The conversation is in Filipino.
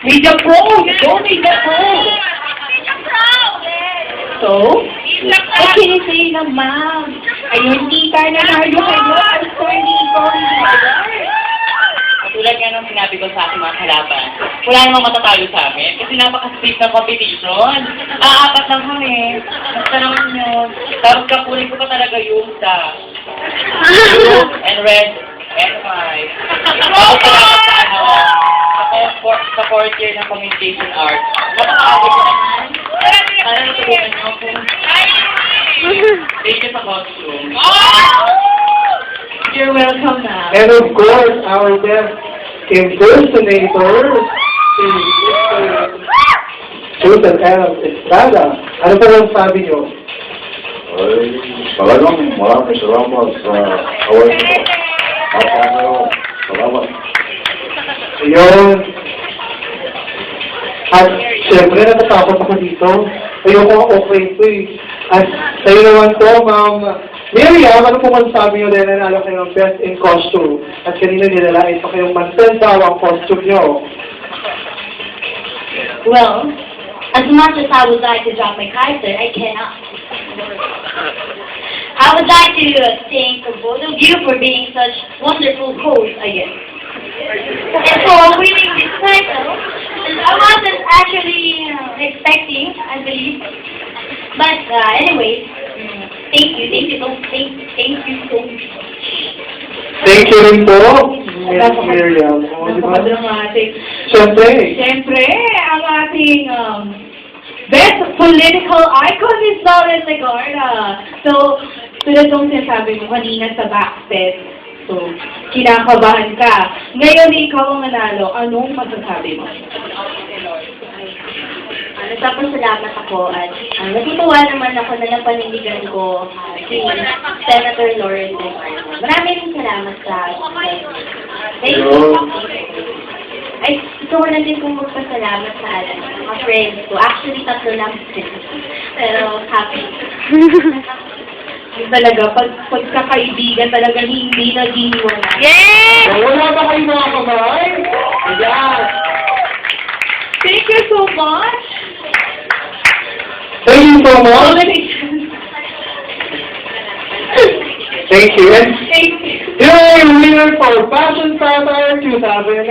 Media Pro! Go Media Pro! So, what can you say na, ma'am? Ayun, tika na Mario kayo. I'm sorry, ikaw hindi mag-art. Tulad nga ng sinabi ko sa aking mga kalaban, wala namang matatalo sa amin kasi napaka-stiff ng competition. Aapat lang kami. Basta naman yun. Tapos kapunin ko pa talaga yung sa blue and red and white. Ako salamat sa sa fourth year ng communication arts. Napaka-adik ko naman. Sana natulungan niyo ako. Thank you sa costume. You're welcome na. And of course, our best impersonator is Susan L. Estrada. Ano pa lang sabi niyo? Ay, talagang maraming salamat sa award nito. Salamat. Ayun. At syempre, natatakot ako dito. Ayoko okay ito eh. At sa'yo naman to, Ma'am Miriam, ano po masasabi niyo din na nanalo kayo ng Best in Costume? At kanina nilalain pa kayong mansenta ang costume niyo. Well, as much as I would like to drop my Kaiser, I cannot. I would like to thank both of you for being such wonderful hosts again. And for winning this title, I wasn't actually expecting, I believe. But anyway, thank you so much. Thank you rin po, Miss Miriam. O, di ba? Napaka-dramatic. Siyempre. Siyempre, ang ating best political icon is Lauren Legarda. So, tulad ng sinasabi mo kanina sa backstage, so, kinakabahan ka. Ngayon, ikaw ang nanalo. Anong masasabi mo? Nagpapasalamat ako at natutuwa naman ako na napanindigan ko si Senator Lauren Legarda. Maraming salamat sa thank you. Ay, gusto ko na din kong magpasalamat sa mga friends ko. Actually, 3 lang. Pero happy. Yung talaga, pagkakaibigan talaga hindi nag-iwala. So, wala ba kayo mga kamay? Ayan. Thank you so much! Thank you so much. Thank you. And Thank you. you're a winner for Fashion Satire 2009.